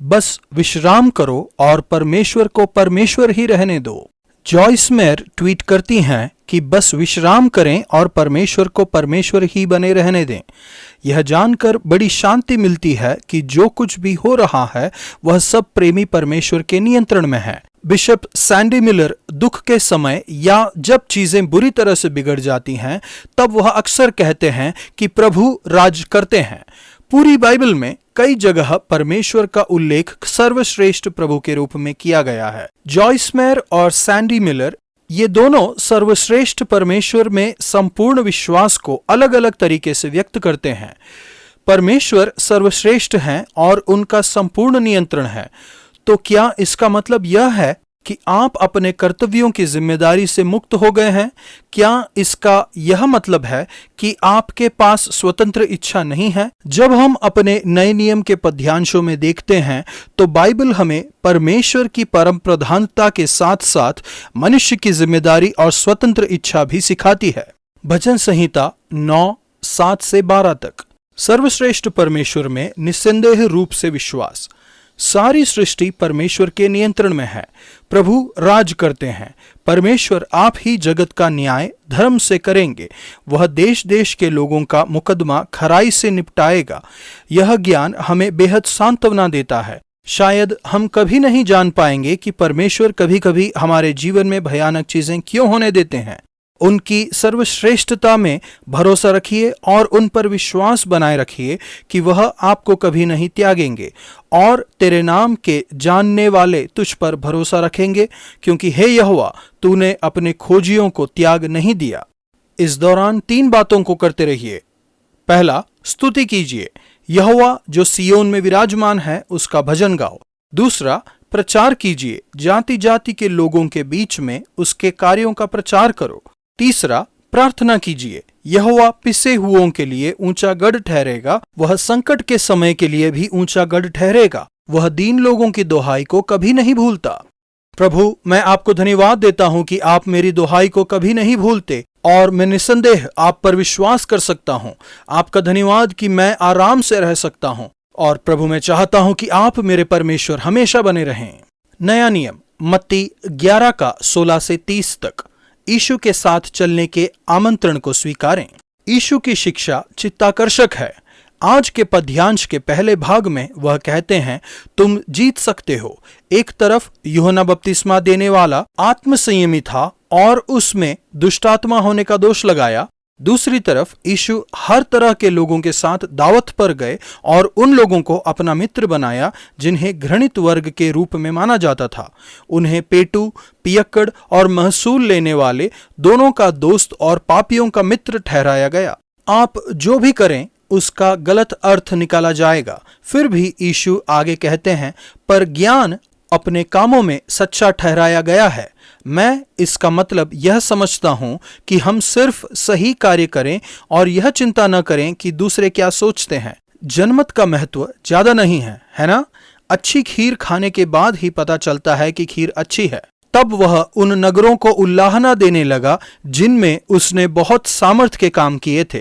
बस विश्राम करो और परमेश्वर को परमेश्वर ही रहने दो। जॉयस मेयर ट्वीट करती हैं कि बस विश्राम करें और परमेश्वर को परमेश्वर ही बने रहने दें। यह जानकर बड़ी शांति मिलती है कि जो कुछ भी हो रहा है वह सब प्रेमी परमेश्वर के नियंत्रण में है। बिशप सैंडी मिलर दुख के समय या जब चीजें बुरी तरह से बिगड़ जाती हैं तब वह अक्सर कहते हैं कि प्रभु राज करते हैं। पूरी बाइबल में कई जगह परमेश्वर का उल्लेख सर्वश्रेष्ठ प्रभु के रूप में किया गया है। जॉयस मेयर और सैंडी मिलर ये दोनों सर्वश्रेष्ठ परमेश्वर में संपूर्ण विश्वास को अलग अलग तरीके से व्यक्त करते हैं। परमेश्वर सर्वश्रेष्ठ हैं और उनका संपूर्ण नियंत्रण है। तो क्या इसका मतलब यह है कि आप अपने कर्तव्यों की जिम्मेदारी से मुक्त हो गए हैं? क्या इसका यह मतलब है कि आपके पास स्वतंत्र इच्छा नहीं है? जब हम अपने नए नियम के पद्यांशों में देखते हैं तो बाइबल हमें परमेश्वर की परम प्रधानता के साथ साथ मनुष्य की जिम्मेदारी और स्वतंत्र इच्छा भी सिखाती है। भजन संहिता 9:7-12 तक। सर्वश्रेष्ठ परमेश्वर में निस्संदेह रूप से विश्वास। सारी सृष्टि परमेश्वर के नियंत्रण में है। प्रभु राज करते हैं। परमेश्वर आप ही जगत का न्याय धर्म से करेंगे। वह देश देश के लोगों का मुकदमा खराई से निपटाएगा। यह ज्ञान हमें बेहद सांत्वना देता है। शायद हम कभी नहीं जान पाएंगे कि परमेश्वर कभी कभी हमारे जीवन में भयानक चीजें क्यों होने देते हैं। उनकी सर्वश्रेष्ठता में भरोसा रखिए और उन पर विश्वास बनाए रखिए कि वह आपको कभी नहीं त्यागेंगे और तेरे नाम के जानने वाले तुझ पर भरोसा रखेंगे, क्योंकि हे यहोवा, तूने अपने खोजियों को त्याग नहीं दिया। इस दौरान 3 बातों को करते रहिए। पहला, स्तुति कीजिए। यहोवा जो सियोन में विराजमान है उसका भजन गाओ। दूसरा, प्रचार कीजिए। जाति जाति के लोगों के बीच में उसके कार्यों का प्रचार करो। तीसरा, प्रार्थना कीजिए। यहोवा पिसे हुओं के लिए ऊंचा गढ़ ठहरेगा। वह संकट के समय के लिए भी ऊंचा गढ़ ठहरेगा। वह दीन लोगों की दुहाई को कभी नहीं भूलता। प्रभु, मैं आपको धन्यवाद देता हूं कि आप मेरी दुहाई को कभी नहीं भूलते और मैं निसंदेह आप पर विश्वास कर सकता हूं। आपका धन्यवाद कि मैं आराम से रह सकता हूं। और प्रभु, मैं चाहता हूं कि आप मेरे परमेश्वर हमेशा बने रहें। नया नियम मत्ती 11:16-30 तक। यीशु के साथ चलने के आमंत्रण को स्वीकारें। यीशु की शिक्षा चित्ताकर्षक है। आज के पद्यांश के पहले भाग में वह कहते हैं, तुम जीत सकते हो। एक तरफ यूहन्ना बपतिस्मा देने वाला आत्मसंयमी था और उसमें दुष्टात्मा होने का दोष लगाया। दूसरी तरफ यीशु हर तरह के लोगों के साथ दावत पर गए और उन लोगों को अपना मित्र बनाया जिन्हें घृणित वर्ग के रूप में माना जाता था। उन्हें पेटू, पियक्कड़ और महसूल लेने वाले दोनों का दोस्त और पापियों का मित्र ठहराया गया। आप जो भी करें उसका गलत अर्थ निकाला जाएगा। फिर भी यीशु आगे कहते हैं, पर ज्ञान अपने कामों में सच्चा ठहराया गया है। मैं इसका मतलब यह समझता हूं कि हम सिर्फ सही कार्य करें और यह चिंता न करें कि दूसरे क्या सोचते हैं। जनमत का महत्व ज्यादा नहीं है, है ना? अच्छी खीर खाने के बाद ही पता चलता है कि खीर अच्छी है। तब वह उन नगरों को उल्लाहना देने लगा जिनमें उसने बहुत सामर्थ के काम किए थे,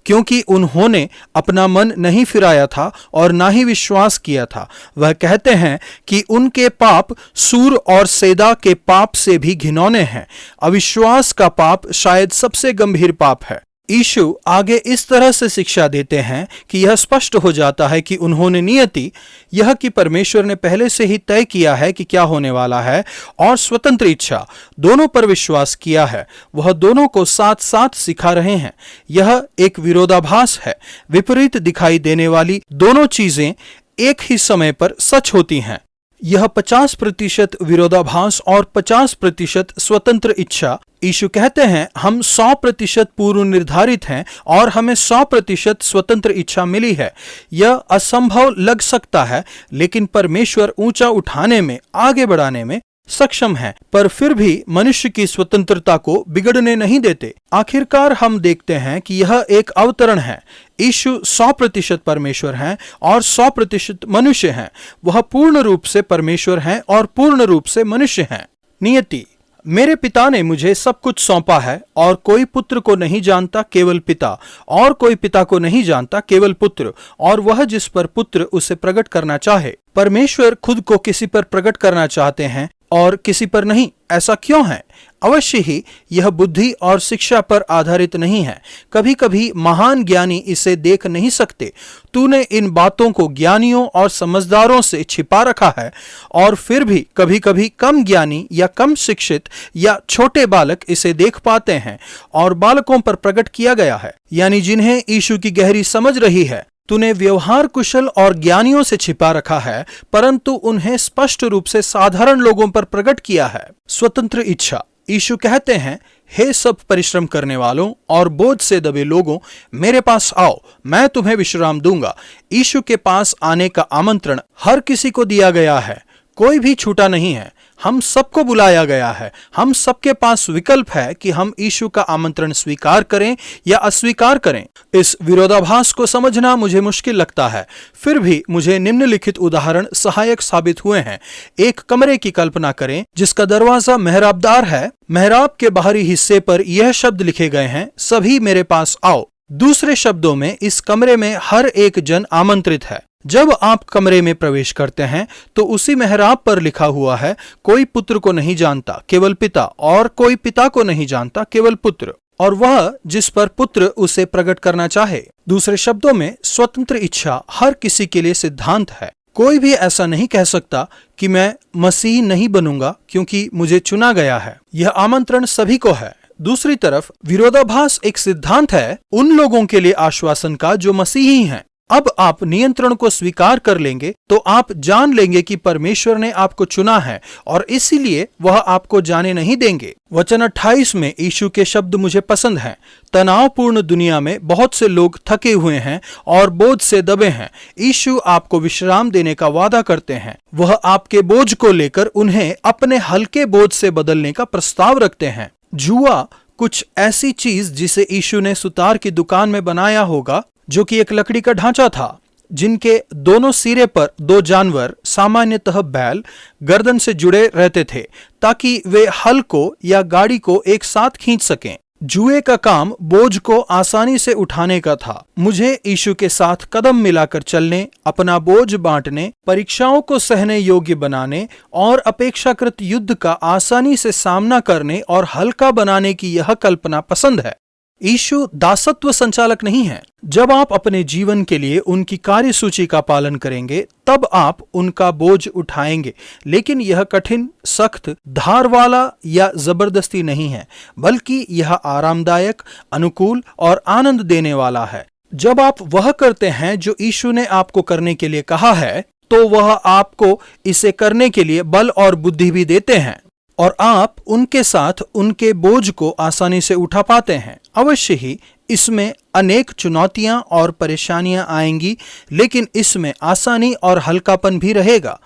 क्योंकि उन्होंने अपना मन नहीं फिराया था और ना ही विश्वास किया था। वह कहते हैं कि उनके पाप सूर और सेदा के पाप से भी घिनौने हैं। अविश्वास का पाप शायद सबसे गंभीर पाप है। यीशु आगे इस तरह से शिक्षा देते हैं कि यह स्पष्ट हो जाता है कि उन्होंने नियति, यह कि परमेश्वर ने पहले से ही तय किया है कि क्या होने वाला है, और स्वतंत्र इच्छा दोनों पर विश्वास किया है। वह दोनों को साथ साथ सिखा रहे हैं। यह एक विरोधाभास है। विपरीत दिखाई देने वाली दोनों चीजें एक ही समय पर सच होती हैं। यह 50% विरोधाभास और 50% स्वतंत्र इच्छा। यीशु कहते हैं, हम 100% पूर्व निर्धारित हैं और हमें 100% स्वतंत्र इच्छा मिली है। यह असंभव लग सकता है, लेकिन परमेश्वर ऊंचा उठाने में, आगे बढ़ाने में सक्षम है, पर फिर भी मनुष्य की स्वतंत्रता को बिगड़ने नहीं देते। आखिरकार हम देखते हैं कि यह एक अवतरण है। यीशु 100% परमेश्वर हैं और 100% मनुष्य हैं। वह पूर्ण रूप से परमेश्वर हैं और पूर्ण रूप से मनुष्य हैं। नियति, मेरे पिता ने मुझे सब कुछ सौंपा है और कोई पुत्र को नहीं जानता केवल पिता, और कोई पिता को नहीं जानता केवल पुत्र, और वह जिस पर पुत्र उसे प्रकट करना चाहे। परमेश्वर खुद को किसी पर प्रकट करना चाहते हैं और किसी पर नहीं। ऐसा क्यों है? अवश्य ही यह बुद्धि और शिक्षा पर आधारित नहीं है। कभी कभी महान ज्ञानी इसे देख नहीं सकते। तूने इन बातों को ज्ञानियों और समझदारों से छिपा रखा है, और फिर भी कभी कभी कम ज्ञानी या कम शिक्षित या छोटे बालक इसे देख पाते हैं और बालकों पर प्रकट किया गया है, यानी जिन्हें यीशु की गहरी समझ रही है। तूने व्यवहार कुशल और ज्ञानियों से छिपा रखा है, परंतु उन्हें स्पष्ट रूप से साधारण लोगों पर प्रकट किया है। स्वतंत्र इच्छा। यीशु कहते हैं, हे सब परिश्रम करने वालों और बोझ से दबे लोगों, मेरे पास आओ, मैं तुम्हें विश्राम दूंगा। यीशु के पास आने का आमंत्रण हर किसी को दिया गया है, कोई भी छूटा नहीं है। हम सबको बुलाया गया है। हम सबके पास विकल्प है कि हम यीशु का आमंत्रण स्वीकार करें या अस्वीकार करें। इस विरोधाभास को समझना मुझे मुश्किल लगता है, फिर भी मुझे निम्नलिखित उदाहरण सहायक साबित हुए हैं। एक कमरे की कल्पना करें जिसका दरवाजा मेहराबदार है। मेहराब के बाहरी हिस्से पर यह शब्द लिखे गए हैं, सभी मेरे पास आओ। दूसरे शब्दों में, इस कमरे में हर एक जन आमंत्रित है। जब आप कमरे में प्रवेश करते हैं तो उसी मेहराब पर लिखा हुआ है, कोई पुत्र को नहीं जानता केवल पिता, और कोई पिता को नहीं जानता केवल पुत्र, और वह जिस पर पुत्र उसे प्रकट करना चाहे। दूसरे शब्दों में, स्वतंत्र इच्छा हर किसी के लिए सिद्धांत है। कोई भी ऐसा नहीं कह सकता कि मैं मसीह नहीं बनूंगा क्योंकि मुझे चुना गया है। यह आमंत्रण सभी को है। दूसरी तरफ विरोधाभास एक सिद्धांत है उन लोगों के लिए आश्वासन का जो मसीही हैं। अब आप नियंत्रण को स्वीकार कर लेंगे तो आप जान लेंगे कि परमेश्वर ने आपको चुना है और इसीलिए वह आपको जाने नहीं देंगे। वचन 28 में यीशु के शब्द मुझे पसंद हैं। तनावपूर्ण दुनिया में बहुत से लोग थके हुए हैं और बोझ से दबे हैं। यीशु आपको विश्राम देने का वादा करते हैं। वह आपके बोझ को लेकर उन्हें अपने हल्के बोझ से बदलने का प्रस्ताव रखते हैं। जुआ कुछ ऐसी चीज जिसे यीशु ने सुतार की दुकान में बनाया होगा, जो कि एक लकड़ी का ढांचा था, जिनके दोनों सिरे पर दो जानवर, सामान्यतः बैल, गर्दन से जुड़े रहते थे ताकि वे हल को या गाड़ी को एक साथ खींच सकें। जुए का काम बोझ को आसानी से उठाने का था। मुझे यीशु के साथ कदम मिलाकर चलने, अपना बोझ बांटने, परीक्षाओं को सहने योग्य बनाने और अपेक्षाकृत युद्ध का आसानी से सामना करने और हल्का बनाने की यह कल्पना पसंद है। यीशु दासत्व संचालक नहीं है। जब आप अपने जीवन के लिए उनकी कार्यसूची का पालन करेंगे तब आप उनका बोझ उठाएंगे, लेकिन यह कठिन, सख्त, धार वाला या जबरदस्ती नहीं है, बल्कि यह आरामदायक, अनुकूल और आनंद देने वाला है। जब आप वह करते हैं जो यीशु ने आपको करने के लिए कहा है, तो वह आपको इसे करने के लिए बल और बुद्धि भी देते हैं और आप उनके साथ उनके बोझ को आसानी से उठा पाते हैं। अवश्य ही इसमें अनेक चुनौतियां और परेशानियां आएंगी, लेकिन इसमें आसानी और हल्कापन भी रहेगा।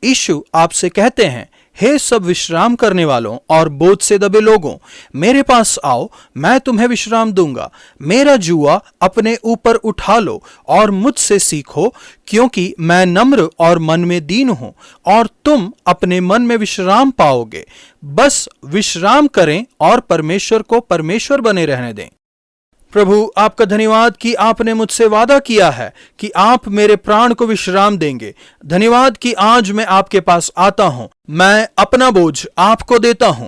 यीशु आपसे कहते हैं, हे सब विश्राम करने वालों और बोझ से दबे लोगों, मेरे पास आओ, मैं तुम्हें विश्राम दूंगा। मेरा जुआ अपने ऊपर उठा लो और मुझसे सीखो, क्योंकि मैं नम्र और मन में दीन हूं, और तुम अपने मन में विश्राम पाओगे। बस विश्राम करें और परमेश्वर को परमेश्वर बने रहने दें। प्रभु, आपका धन्यवाद कि आपने मुझसे वादा किया है कि आप मेरे प्राण को विश्राम देंगे। धन्यवाद कि आज मैं आपके पास आता हूं। मैं अपना बोझ आपको देता हूं।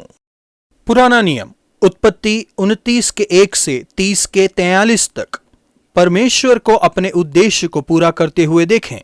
पुराना नियम, उत्पत्ति 29 के 1 से 30 के 43 तक। परमेश्वर को अपने उद्देश्य को पूरा करते हुए देखें।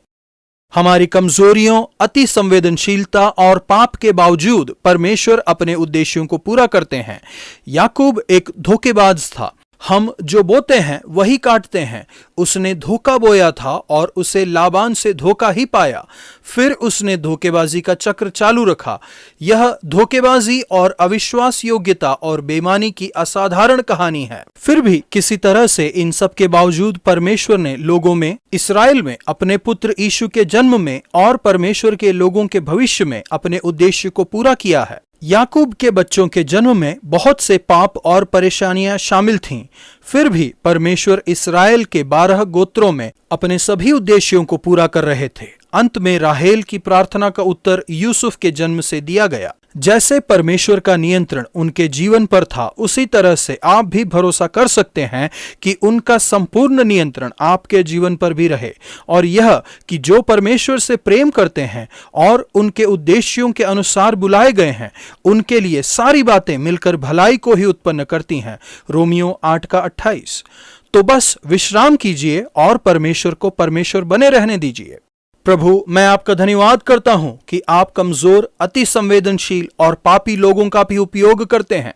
हमारी कमजोरियों, अति संवेदनशीलता और पाप के बावजूद परमेश्वर अपने उद्देश्यों को पूरा करते हैं। याकूब एक धोखेबाज था। हम जो बोते हैं वही काटते हैं। उसने धोखा बोया था और उसे लाबान से धोखा ही पाया। फिर उसने धोखेबाजी का चक्र चालू रखा। यह धोखेबाजी और अविश्वास योग्यता और बेईमानी की असाधारण कहानी है। फिर भी किसी तरह से इन सब के बावजूद परमेश्वर ने लोगों में, इस्राएल में, अपने पुत्र यीशु के जन्म में और परमेश्वर के लोगों के भविष्य में अपने उद्देश्य को पूरा किया है। याकूब के बच्चों के जन्म में बहुत से पाप और परेशानियां शामिल थीं। फिर भी परमेश्वर इस्राएल के 12 गोत्रों में अपने सभी उद्देश्यों को पूरा कर रहे थे। अंत में राहेल की प्रार्थना का उत्तर यूसुफ के जन्म से दिया गया। जैसे परमेश्वर का नियंत्रण उनके जीवन पर था, उसी तरह से आप भी भरोसा कर सकते हैं कि उनका संपूर्ण नियंत्रण आपके जीवन पर भी रहे, और यह कि जो परमेश्वर से प्रेम करते हैं और उनके उद्देश्यों के अनुसार बुलाए गए हैं, उनके लिए सारी बातें मिलकर भलाई को ही उत्पन्न करती हैं। रोमियो 8:28। तो बस विश्राम कीजिए और परमेश्वर को परमेश्वर बने रहने दीजिए। प्रभु, मैं आपका धन्यवाद करता हूं कि आप कमजोर, अति संवेदनशील और पापी लोगों का भी उपयोग करते हैं।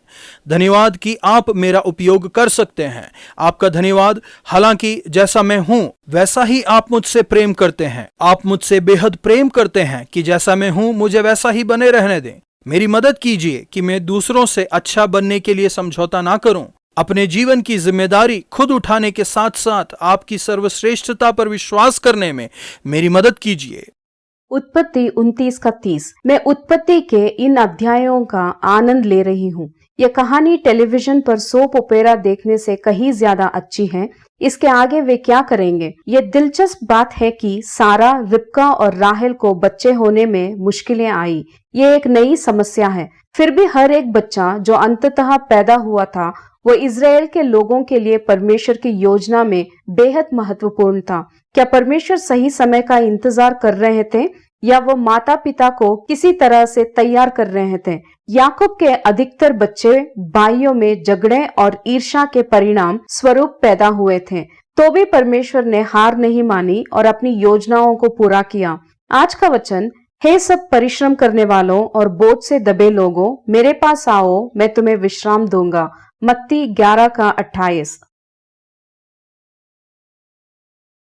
धन्यवाद कि आप मेरा उपयोग कर सकते हैं। आपका धन्यवाद, हालांकि जैसा मैं हूं वैसा ही आप मुझसे प्रेम करते हैं। आप मुझसे बेहद प्रेम करते हैं कि जैसा मैं हूं मुझे वैसा ही बने रहने दें। मेरी मदद कीजिए कि मैं दूसरों से अच्छा बनने के लिए समझौता ना करूं। अपने जीवन की जिम्मेदारी खुद उठाने के साथ साथ आपकी सर्वश्रेष्ठता पर विश्वास करने में मेरी मदद कीजिए। उत्पत्ति 29:30। मैं उत्पत्ति के इन अध्यायों का आनंद ले रही हूँ। यह कहानी टेलीविजन पर सोप ओपेरा देखने से कहीं ज्यादा अच्छी है। इसके आगे वे क्या करेंगे? ये दिलचस्प बात है कि सारा, रिबका और राहेल को बच्चे होने में मुश्किलें आई। ये एक नई समस्या है। फिर भी हर एक बच्चा जो अंततः पैदा हुआ था वो इज़राइल के लोगों के लिए परमेश्वर की योजना में बेहद महत्वपूर्ण था। क्या परमेश्वर सही समय का इंतजार कर रहे थे या वो माता पिता को किसी तरह से तैयार कर रहे थे? याकूब के अधिकतर बच्चे भाइयों में झगड़े और ईर्ष्या के परिणाम स्वरूप पैदा हुए थे, तो भी परमेश्वर ने हार नहीं मानी और अपनी योजनाओं को पूरा किया। आज का वचन, हे सब परिश्रम करने वालों और बोझ से दबे लोगों, मेरे पास आओ, मैं तुम्हें विश्राम दूंगा। मत्ती 11:28।